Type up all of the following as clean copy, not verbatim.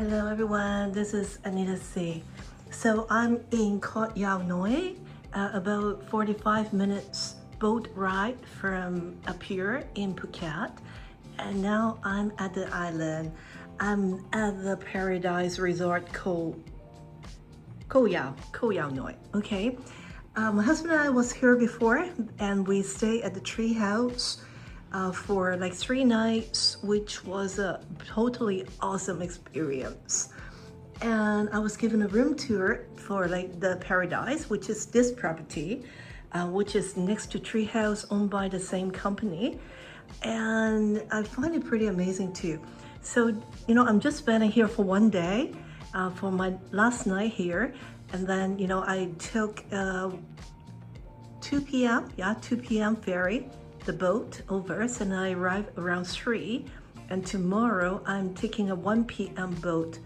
Hello everyone, this is Anita C. So I'm in KohYaoResort, about 45 minutes boat ride from up here in Phuket. And now I'm at the island. I'm at the Paradise Resort KohYaoResort, okay? My husband and I was here before and we stayed at the tree house for like 3 nights, which was a totally awesome experience. And I was given a room tour for like the Paradise, which is this property, which is next to Treehouse, owned by the same company. And I find it pretty amazing too. So, I'm just spending here for 1 day for my last night here. And then, I took 2 p.m. 2 p.m. ferry, the boat over, and I arrived around 3. And tomorrow I'm taking a 1 p.m. boat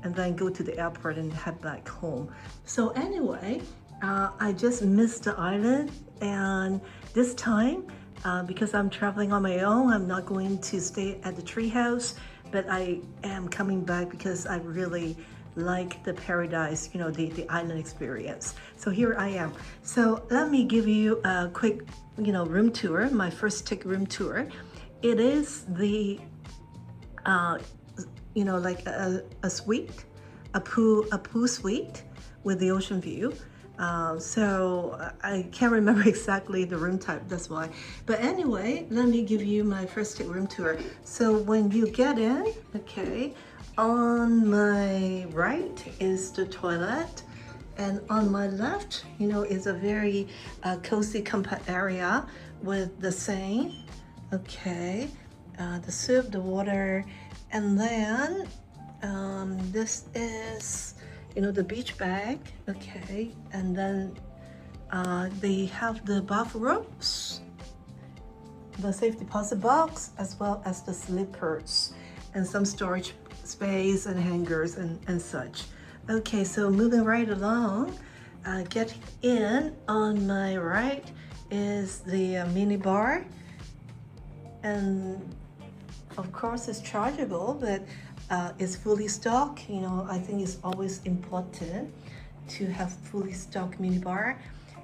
and then go to the airport and head back home. So anyway, I just missed the island, and this time, because I'm traveling on my own, I'm not going to stay at the treehouse, but I am coming back because I really like the Paradise, the island experience. So here I am. So let me give you a quick, room tour, my first take room tour. It is the, like a suite, a pool suite with the ocean view. So I can't remember exactly the room type, that's why. But anyway, let me give you my first take room tour. So when you get in, okay, on my right is the toilet, and on my left, is a very cozy, compact area with the sink, okay, the soup, the water, and then this is, the beach bag, okay, and then they have the bathrobes, the safe deposit box, as well as the slippers, and some storage space and hangers and such. Okay, so moving right along, getting in on my right is the mini bar, and of course it's chargeable, but it's fully stocked. I think it's always important to have fully stocked mini bar.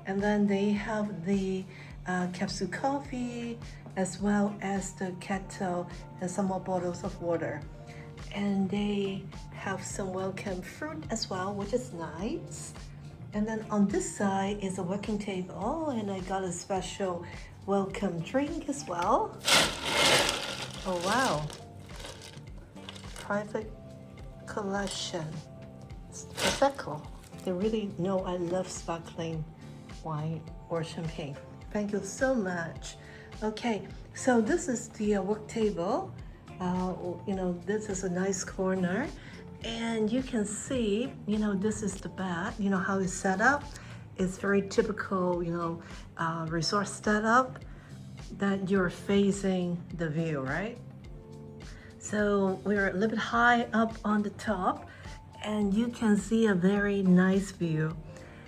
And then they have the capsule coffee, as well as the kettle and some more bottles of water. And they have some welcome fruit as well, which is nice. And then on this side is a working table, and I got a special welcome drink as well. Oh wow, private collection Prosecco. They really know I love sparkling wine or champagne. Thank you so much. Okay, so this is the work table. This is a nice corner, and you can see, this is the bed, how it's set up. It's very typical, resort setup, that you're facing the view, right? So we're a little bit high up on the top, and you can see a very nice view.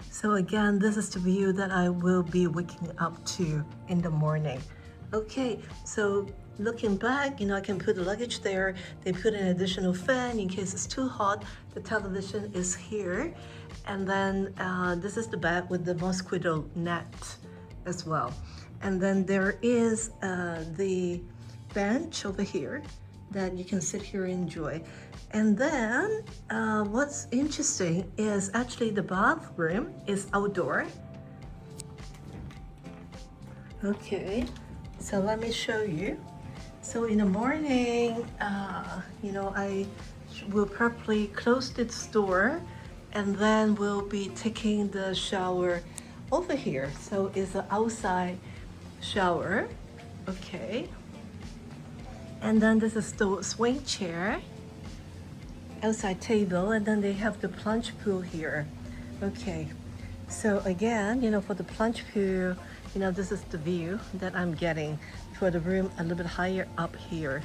So again, this is the view that I will be waking up to in the morning. Okay, so looking back, I can put the luggage there. They put an additional fan in case it's too hot. The television is here. And then this is the bed with the mosquito net as well. And then there is the bench over here that you can sit here and enjoy. And then what's interesting is actually the bathroom is outdoor. Okay, so let me show you. So in the morning, I will probably close this door, and then we'll be taking the shower over here. So it's an outside shower, okay. And then this is the swing chair, outside table, and then they have the plunge pool here. Okay, so again, for the plunge pool, this is the view that I'm getting for the room a little bit higher up here.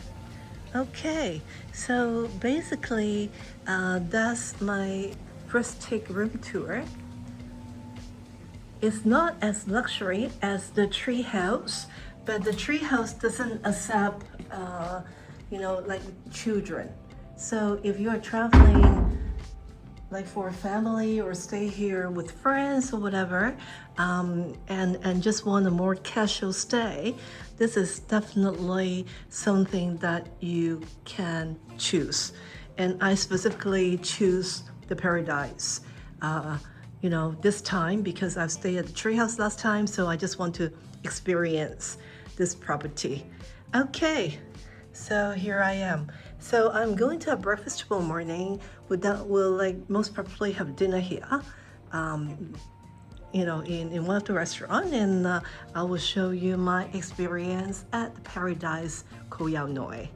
Okay, so basically that's my first take room tour. It's not as luxury as the tree house, but the tree house doesn't accept like children. So if you are traveling like for a family or stay here with friends or whatever, and just want a more casual stay, this is definitely something that you can choose. And I specifically choose the Paradise. Uh, this time because I've stayed at the treehouse last time, so I just want to experience this property. Okay, so here I am. So I'm going to have breakfast tomorrow morning. We'll like most probably have dinner here, in one of the restaurants, and I will show you my experience at the Paradise KohYaoResort.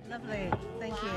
Lovely, thank you.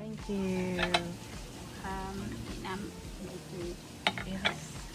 Thank you. Nam. Yes.